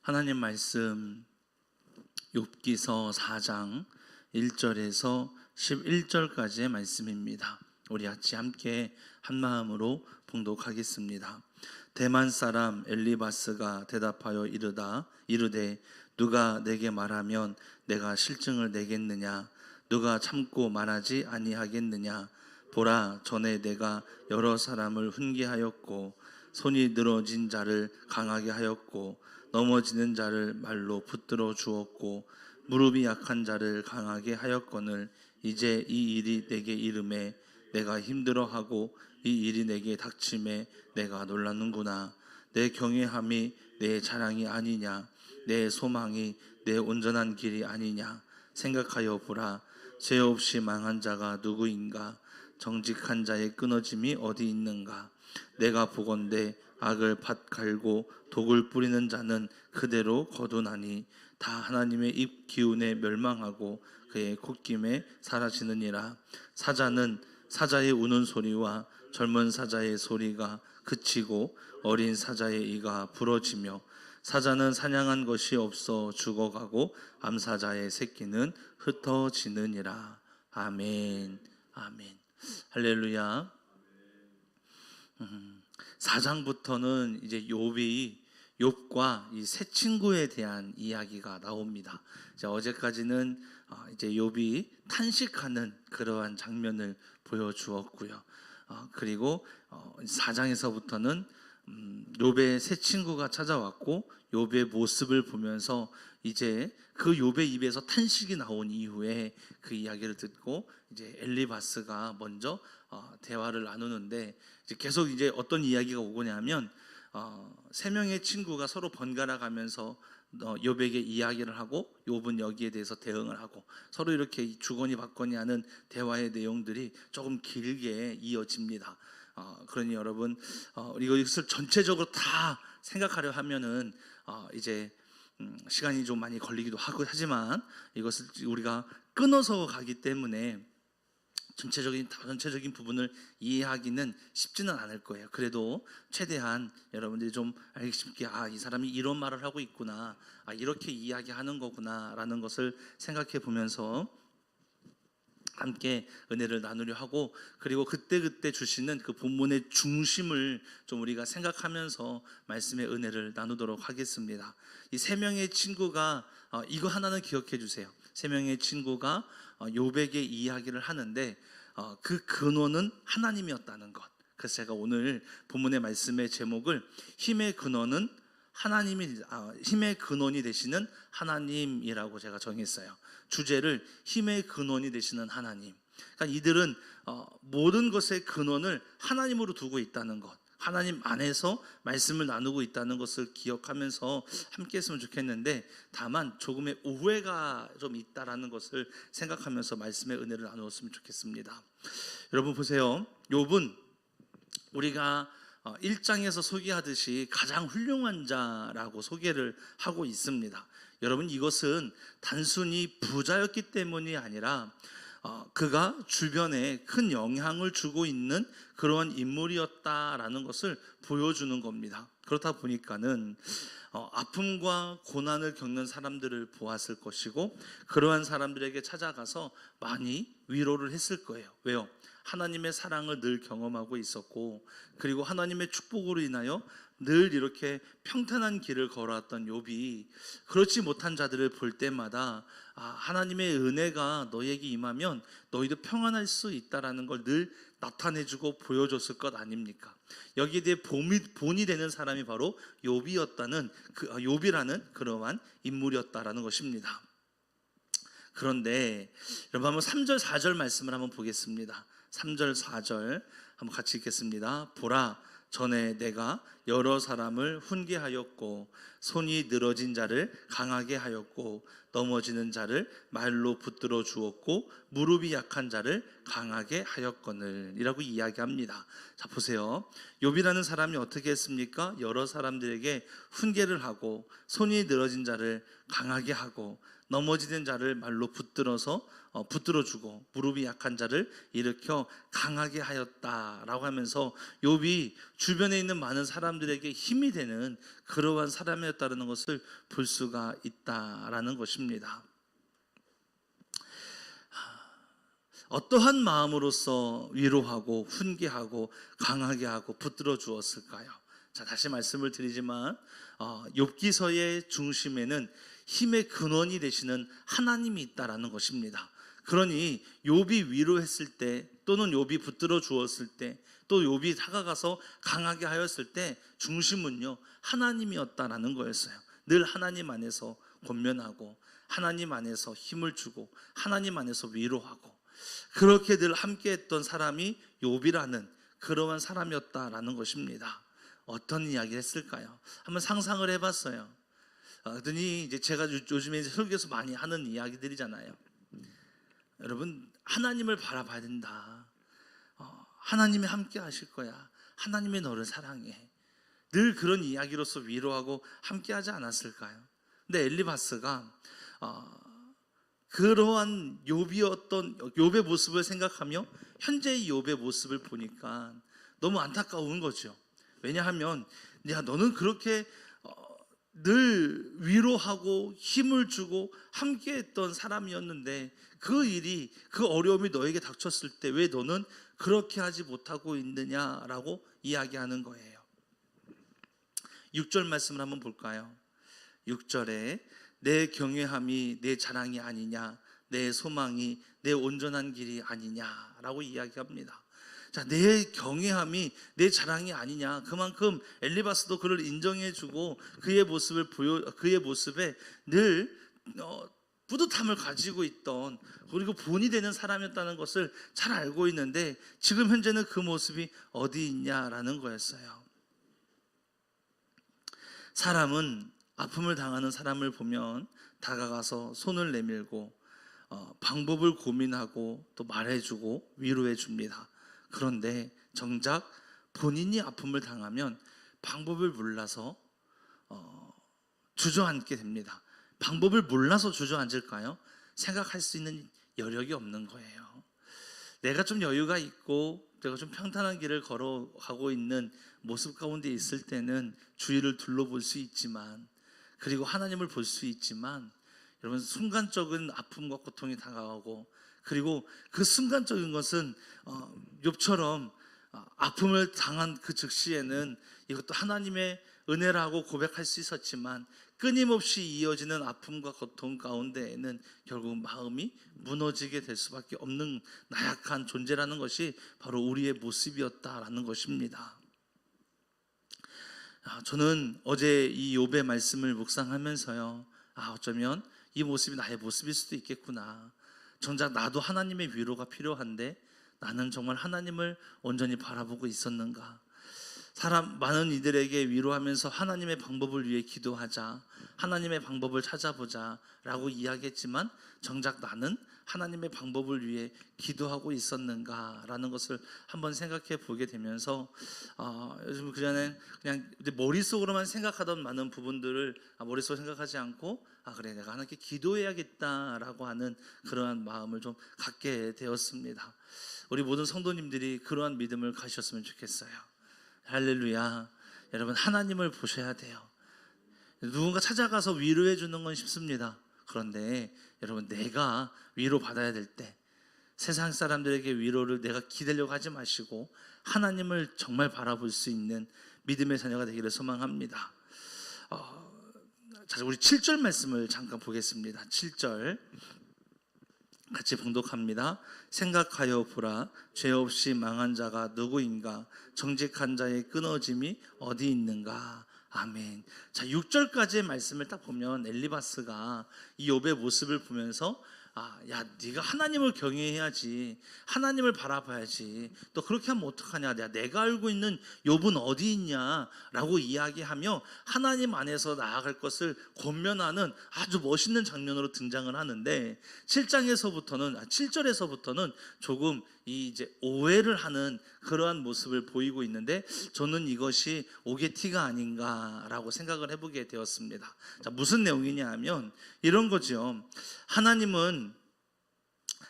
하나님 말씀 욥기서 4장 1절에서 11절까지의 말씀입니다. 우리 같이 함께 한마음으로 봉독하겠습니다. 대만 사람 엘리바스가 대답하여 이르되 누가 내게 말하면 내가 실증을 내겠느냐? 누가 참고 말하지 아니하겠느냐? 보라, 전에 내가 여러 사람을 훈계하였고 손이 늘어진 자를 강하게 하였고 넘어지는 자를 말로 붙들어 주었고 무릎이 약한 자를 강하게 하였거늘 이제 이 일이 내게 이름에 내가 힘들어하고 이 일이 내게 닥침에 내가 놀랐는구나. 내 경외함이 내 자랑이 아니냐? 내 소망이 내 온전한 길이 아니냐? 생각하여 보라. 죄 없이 망한 자가 누구인가? 정직한 자의 끊어짐이 어디 있는가? 내가 보건대 악을 밭 갈고 독을 뿌리는 자는 그대로 거두나니 다 하나님의 입 기운에 멸망하고 그의 콧김에 사라지느니라. 사자는 사자의 우는 소리와 젊은 사자의 소리가 그치고 어린 사자의 이가 부러지며 사자는 사냥한 것이 없어 죽어가고 암사자의 새끼는 흩어지느니라. 아멘. 아멘. 할렐루야. 4장부터는 이제 욥과 이 세 친구에 대한 이야기가 나옵니다. 어제까지는 이제 욥이 탄식하는 그러한 장면을 보여주었고요. 그리고 4장에서부터는 욥의 세 친구가 찾아왔고 욥의 모습을 보면서 이제 그 욥의 입에서 탄식이 나온 이후에 그 이야기를 듣고 이제 엘리바스가 먼저 대화를 나누는데 이제 계속 이제 어떤 이야기가 오고냐면 세 명의 친구가 서로 번갈아 가면서 욥에게 이야기를 하고 욥은 여기에 대해서 대응을 하고 서로 이렇게 주거니 받거니 하는 대화의 내용들이 조금 길게 이어집니다. 그러니 여러분 이것을 전체적으로 다 생각하려 하면은 이제 시간이 좀 많이 걸리기도 하고 하지만 이것을 우리가 끊어서 가기 때문에 전체적인 부분을 이해하기는 쉽지는 않을 거예요. 그래도 최대한 여러분들이 좀 알기 쉽게 이 사람이 이런 말을 하고 있구나, 이렇게 이야기하는 거구나 라는 것을 생각해 보면서 함께 은혜를 나누려 하고, 그리고 그때그때 주시는 그 본문의 중심을 좀 우리가 생각하면서 말씀의 은혜를 나누도록 하겠습니다. 이 세 명의 친구가 이거 하나는 기억해 주세요. 세 명의 친구가 욥에게 이야기를 하는데 그 근원은 하나님이었다는 것. 그래서 제가 오늘 본문의 말씀의 제목을 힘의 근원은 힘의 근원이 되시는 하나님이라고 제가 정했어요. 주제를 힘의 근원이 되시는 하나님. 그러니까 이들은 모든 것의 근원을 하나님으로 두고 있다는 것, 하나님 안에서 말씀을 나누고 있다는 것을 기억하면서 함께 했으면 좋겠는데, 다만 조금의 오해가 좀 있다라는 것을 생각하면서 말씀의 은혜를 나누었으면 좋겠습니다. 여러분 보세요. 욥은 우리가 1장에서 소개하듯이 가장 훌륭한 자라고 소개를 하고 있습니다. 여러분 이것은 단순히 부자였기 때문이 아니라 그가 주변에 큰 영향을 주고 있는 그러한 인물이었다라는 것을 보여주는 겁니다. 그렇다 보니까는 아픔과 고난을 겪는 사람들을 보았을 것이고 그러한 사람들에게 찾아가서 많이 위로를 했을 거예요. 왜요? 하나님의 사랑을 늘 경험하고 있었고, 그리고 하나님의 축복으로 인하여 늘 이렇게 평탄한 길을 걸어왔던 욥이 그렇지 못한 자들을 볼 때마다 하나님의 은혜가 너에게 임하면 너희도 평안할 수 있다라는 걸 늘 나타내주고 보여줬을 것 아닙니까? 여기에 대해 본이 되는 사람이 바로 욥이었다는 욥이라는 그러한 인물이었다라는 것입니다. 그런데 여러분 한번 3절 4절 말씀을 한번 보겠습니다. 3절 4절 한번 같이 읽겠습니다. 보라, 전에 내가 여러 사람을 훈계하였고 손이 늘어진 자를 강하게 하였고 넘어지는 자를 말로 붙들어 주었고 무릎이 약한 자를 강하게 하였거늘 이라고 이야기합니다. 자 보세요. 욥이라는 사람이 어떻게 했습니까? 여러 사람들에게 훈계를 하고 손이 늘어진 자를 강하게 하고 넘어지는 자를 말로 붙들어주고 무릎이 약한 자를 일으켜 강하게 하였다라고 하면서 욥이 주변에 있는 많은 사람들 사람들에게 힘이 되는 그러한 사람이었다는 것을 볼 수가 있다라는 것입니다. 어떠한 마음으로서 위로하고 훈계하고 강하게 하고 붙들어 주었을까요? 자, 다시 말씀을 드리지만 욥기서의 중심에는 힘의 근원이 되시는 하나님이 있다라는 것입니다. 그러니 욥이 위로했을 때, 또는 욥이 붙들어 주었을 때, 또 욥이 다가가서 강하게 하였을 때 중심은요 하나님이었다라는 거였어요. 늘 하나님 안에서 권면하고 하나님 안에서 힘을 주고 하나님 안에서 위로하고, 그렇게 늘 함께했던 사람이 욥이라는 그러한 사람이었다라는 것입니다. 어떤 이야기를 했을까요? 한번 상상을 해봤어요. 그랬더니 이제 제가 요즘에 설교에서 많이 하는 이야기들이잖아요. 여러분, 하나님을 바라봐야 된다. 하나님이 함께 하실 거야. 하나님이 너를 사랑해. 늘 그런 이야기로서 위로하고 함께 하지 않았을까요? 근데 엘리바스가 그러한 욥의 모습을 생각하며 현재의 욥의 모습을 보니까 너무 안타까운 거죠. 왜냐하면 야, 너는 그렇게 늘 위로하고 힘을 주고 함께했던 사람이었는데 그 어려움이 너에게 닥쳤을 때 왜 너는 그렇게 하지 못하고 있느냐라고 이야기하는 거예요. 6절 말씀을 한번 볼까요? 6절에 내 경외함이 내 자랑이 아니냐, 내 소망이 내 온전한 길이 아니냐라고 이야기합니다. 자, 내 경외함이 내 자랑이 아니냐, 그만큼 엘리바스도 그를 인정해주고 그의 모습에 늘 뿌듯함을 가지고 있던, 그리고 본이 되는 사람이었다는 것을 잘 알고 있는데 지금 현재는 그 모습이 어디 있냐라는 거였어요. 사람은 아픔을 당하는 사람을 보면 다가가서 손을 내밀고 방법을 고민하고 또 말해주고 위로해 줍니다. 그런데 정작 본인이 아픔을 당하면 방법을 몰라서 주저앉게 됩니다. 방법을 몰라서 주저앉을까요? 생각할 수 있는 여력이 없는 거예요. 내가 좀 여유가 있고 내가 좀 평탄한 길을 걸어가고 있는 모습 가운데 있을 때는 주위를 둘러볼 수 있지만, 그리고 하나님을 볼 수 있지만, 여러분, 순간적인 아픔과 고통이 다가오고, 그리고 그 순간적인 것은 욥처럼 아픔을 당한 그 즉시에는 이것도 하나님의 은혜라고 고백할 수 있었지만 끊임없이 이어지는 아픔과 고통 가운데에는 결국 마음이 무너지게 될 수밖에 없는 나약한 존재라는 것이 바로 우리의 모습이었다라는 것입니다. 저는 어제 이 욥의 말씀을 묵상하면서요, 어쩌면 이 모습이 나의 모습일 수도 있겠구나. 정작 나도 하나님의 위로가 필요한데 나는 정말 하나님을 온전히 바라보고 있었는가. 많은 이들에게 위로하면서 하나님의 방법을 위해 기도하자, 하나님의 방법을 찾아보자 라고 이야기했지만 정작 나는 하나님의 방법을 위해 기도하고 있었는가 라는 것을 한번 생각해 보게 되면서 요즘 그전엔 그냥 머릿속으로만 생각하던 많은 부분들을 머릿속으로 생각하지 않고 그래, 내가 하나님께 기도해야겠다라고 하는 그러한 마음을 좀 갖게 되었습니다. 우리 모든 성도님들이 그러한 믿음을 가지셨으면 좋겠어요. 할렐루야. 여러분, 하나님을 보셔야 돼요. 누군가 찾아가서 위로해 주는 건 쉽습니다. 그런데 여러분, 내가 위로받아야 될 때 세상 사람들에게 위로를 내가 기대려고 하지 마시고 하나님을 정말 바라볼 수 있는 믿음의 자녀가 되기를 소망합니다. 자, 우리 7절 말씀을 잠깐 보겠습니다. 7절 같이 봉독합니다. 생각하여 보라, 죄 없이 망한 자가 누구인가? 정직한 자의 끊어짐이 어디 있는가? 아멘. 자, 6절까지의 말씀을 딱 보면 엘리바스가 이 욥의 모습을 보면서 야, 네가 하나님을 경외해야지, 하나님을 바라봐야지, 또 그렇게 하면 어떡하냐, 내가 알고 있는 욥은 어디 있냐라고 이야기하며 하나님 안에서 나아갈 것을 권면하는 아주 멋있는 장면으로 등장을 하는데 7절에서부터는 조금 이제 오해를 하는 그러한 모습을 보이고 있는데 저는 이것이 오게티가 아닌가라고 생각을 해보게 되었습니다. 자, 무슨 내용이냐 하면 이런 거죠.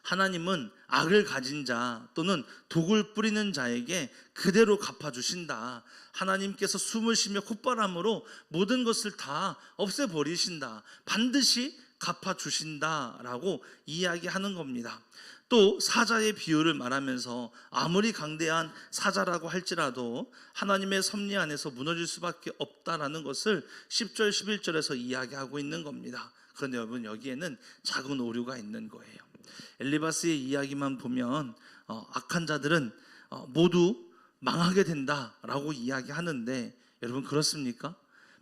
하나님은 악을 가진 자 또는 독을 뿌리는 자에게 그대로 갚아주신다. 하나님께서 숨을 쉬며 콧바람으로 모든 것을 다 없애버리신다. 반드시 갚아주신다라고 이야기하는 겁니다. 또 사자의 비유를 말하면서 아무리 강대한 사자라고 할지라도 하나님의 섭리 안에서 무너질 수밖에 없다라는 것을 10절 11절에서 이야기하고 있는 겁니다. 그런데 여러분, 여기에는 작은 오류가 있는 거예요. 엘리바스의 이야기만 보면 악한 자들은 모두 망하게 된다라고 이야기하는데, 여러분 그렇습니까?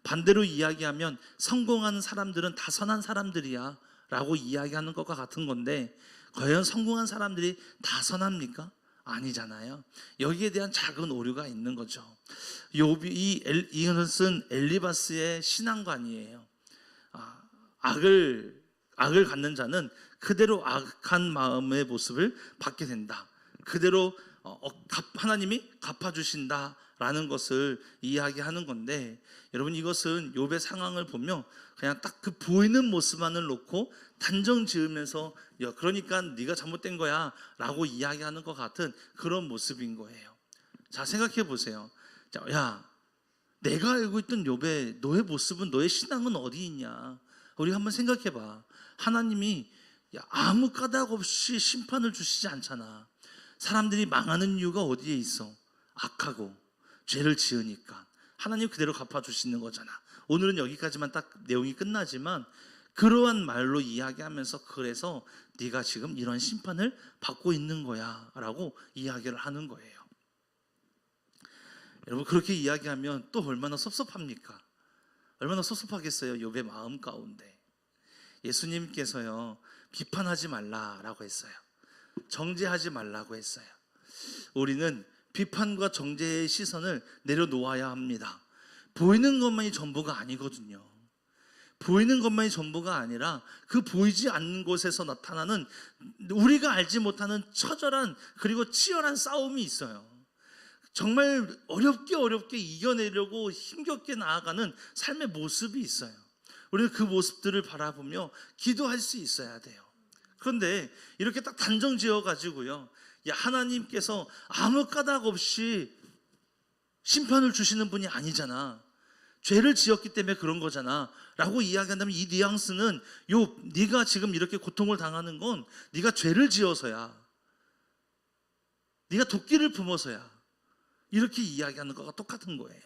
반대로 이야기하면 성공하는 사람들은 다 선한 사람들이야 라고 이야기하는 것과 같은 건데, 과연 성공한 사람들이 다 선합니까? 아니잖아요. 여기에 대한 작은 오류가 있는 거죠. 이것은 엘리바스의 신앙관이에요. 악을 갖는 자는 그대로 악한 마음의 모습을 받게 된다. 그대로 하나님이 갚아주신다라는 것을 이야기하는 건데, 여러분 이것은 욥의 상황을 보며 그냥 딱 그 보이는 모습만을 놓고 단정 지으면서 그러니까 네가 잘못된 거야 라고 이야기하는 것 같은 그런 모습인 거예요. 자, 생각해 보세요. 자, 야, 내가 알고 있던 욥의 너의 모습은, 너의 신앙은 어디 있냐? 우리 한번 생각해 봐. 하나님이 아무 까닭 없이 심판을 주시지 않잖아. 사람들이 망하는 이유가 어디에 있어? 악하고 죄를 지으니까. 하나님 그대로 갚아주시는 거잖아. 오늘은 여기까지만 딱 내용이 끝나지만, 그러한 말로 이야기하면서 그래서 네가 지금 이런 심판을 받고 있는 거야 라고 이야기를 하는 거예요. 여러분, 그렇게 이야기하면 또 얼마나 섭섭합니까? 얼마나 섭섭하겠어요, 욥의 마음 가운데. 예수님께서요, 비판하지 말라라고 했어요. 정죄하지 말라고 했어요. 우리는 비판과 정죄의 시선을 내려놓아야 합니다. 보이는 것만이 전부가 아니거든요. 보이는 것만이 전부가 아니라 그 보이지 않는 곳에서 나타나는 우리가 알지 못하는 처절한 그리고 치열한 싸움이 있어요. 정말 어렵게 이겨내려고 힘겹게 나아가는 삶의 모습이 있어요. 우리는 그 모습들을 바라보며 기도할 수 있어야 돼요. 그런데 이렇게 딱 단정 지어가지고요, 야, 하나님께서 아무 까닭 없이 심판을 주시는 분이 아니잖아. 죄를 지었기 때문에 그런 거잖아 라고 이야기한다면, 이 뉘앙스는 네가 지금 이렇게 고통을 당하는 건 네가 죄를 지어서야, 네가 도끼를 품어서야, 이렇게 이야기하는 것과 똑같은 거예요.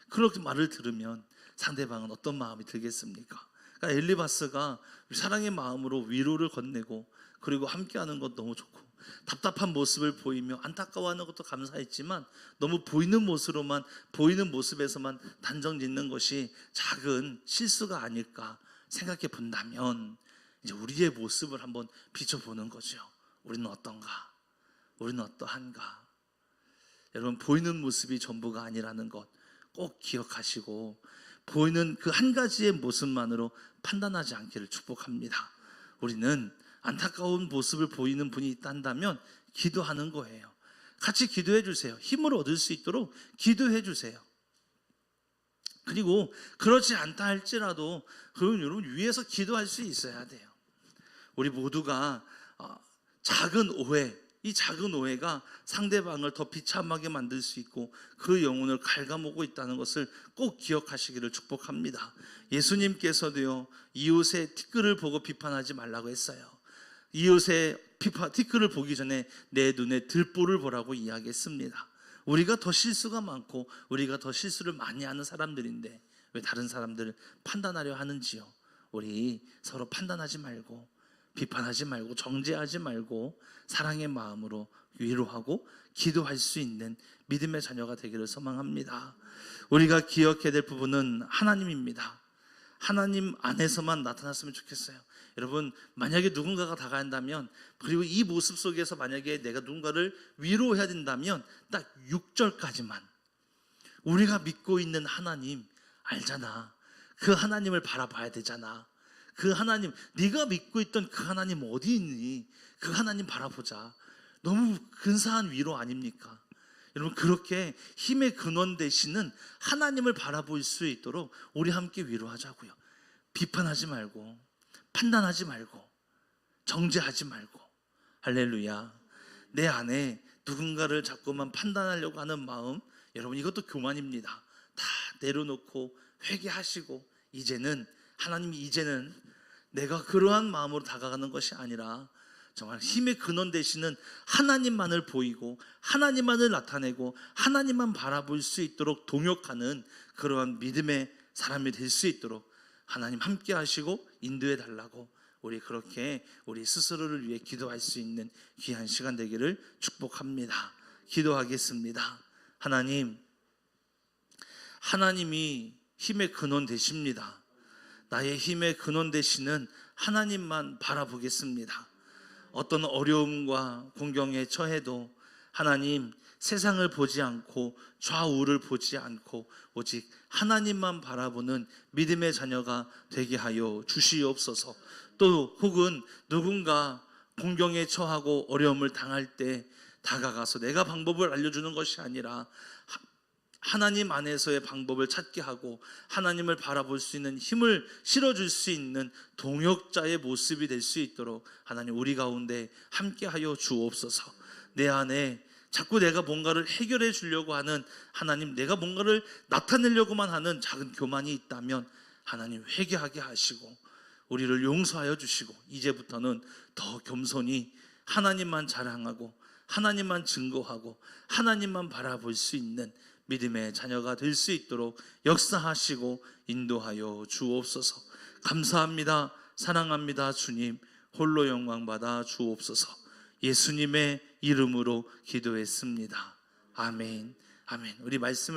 그렇게 말을 들으면 상대방은 어떤 마음이 들겠습니까? 그러니까 엘리바스가 사랑의 마음으로 위로를 건네고, 그리고 함께하는 것 너무 좋고, 답답한 모습을 보이며 안타까워하는 것도 감사했지만, 너무 보이는 모습에서만 단정 짓는 것이 작은 실수가 아닐까 생각해 본다면, 이제 우리의 모습을 한번 비춰보는 거죠. 우리는 어떤가? 우리는 어떠한가? 여러분, 보이는 모습이 전부가 아니라는 것 꼭 기억하시고, 보이는 그 한 가지의 모습만으로 판단하지 않기를 축복합니다. 우리는 안타까운 모습을 보이는 분이 있다 한다면 기도하는 거예요. 같이 기도해 주세요. 힘을 얻을 수 있도록 기도해 주세요. 그리고 그렇지 않다 할지라도 그럼 여러분 위에서 기도할 수 있어야 돼요. 우리 모두가 작은 오해, 이 작은 오해가 상대방을 더 비참하게 만들 수 있고 그 영혼을 갉아먹고 있다는 것을 꼭 기억하시기를 축복합니다. 예수님께서도요, 이웃의 티끌을 보고 비판하지 말라고 했어요. 이웃의 티끌을 보기 전에 내 눈에 들보를 보라고 이야기했습니다. 우리가 더 실수가 많고 우리가 더 실수를 많이 하는 사람들인데 왜 다른 사람들을 판단하려 하는지요? 우리 서로 판단하지 말고 비판하지 말고 정죄하지 말고 사랑의 마음으로 위로하고 기도할 수 있는 믿음의 자녀가 되기를 소망합니다. 우리가 기억해야 될 부분은 하나님입니다. 하나님 안에서만 나타났으면 좋겠어요. 여러분, 만약에 누군가가 다가간다면, 그리고 이 모습 속에서 만약에 내가 누군가를 위로해야 된다면 딱 6절까지만, 우리가 믿고 있는 하나님 알잖아. 그 하나님을 바라봐야 되잖아. 그 하나님, 네가 믿고 있던 그 하나님 어디 있니? 그 하나님 바라보자. 너무 근사한 위로 아닙니까? 여러분, 그렇게 힘의 근원 되시는 하나님을 바라볼 수 있도록 우리 함께 위로하자고요. 비판하지 말고 판단하지 말고 정죄하지 말고 할렐루야. 내 안에 누군가를 자꾸만 판단하려고 하는 마음, 여러분 이것도 교만입니다. 다 내려놓고 회개하시고 이제는 내가 그러한 마음으로 다가가는 것이 아니라 정말 힘의 근원 되시는 하나님만을 보이고 하나님만을 나타내고 하나님만 바라볼 수 있도록 동역하는 그러한 믿음의 사람이 될 수 있도록 하나님 함께 하시고 인도해 달라고, 우리 그렇게 우리 스스로를 위해 기도할 수 있는 귀한 시간 되기를 축복합니다. 기도하겠습니다. 하나님이 힘의 근원 되십니다. 나의 힘의 근원 되시는 하나님만 바라보겠습니다. 어떤 어려움과 공경에 처해도 하나님, 세상을 보지 않고 좌우를 보지 않고 오직 하나님만 바라보는 믿음의 자녀가 되게 하여 주시옵소서. 또 혹은 누군가 공경에 처하고 어려움을 당할 때 다가가서 내가 방법을 알려주는 것이 아니라 하나님 안에서의 방법을 찾게 하고 하나님을 바라볼 수 있는 힘을 실어줄 수 있는 동역자의 모습이 될 수 있도록 하나님 우리 가운데 함께하여 주옵소서. 내 안에 자꾸 내가 뭔가를 해결해 주려고 하는, 하나님 내가 뭔가를 나타내려고만 하는 작은 교만이 있다면 하나님 회개하게 하시고 우리를 용서하여 주시고 이제부터는 더 겸손히 하나님만 자랑하고 하나님만 증거하고 하나님만 바라볼 수 있는 믿음의 자녀가 될 수 있도록 역사하시고 인도하여 주옵소서. 감사합니다. 사랑합니다. 주님, 홀로 영광 받아 주옵소서. 예수님의 이름으로 기도했습니다. 아멘. 아멘. 우리 말씀을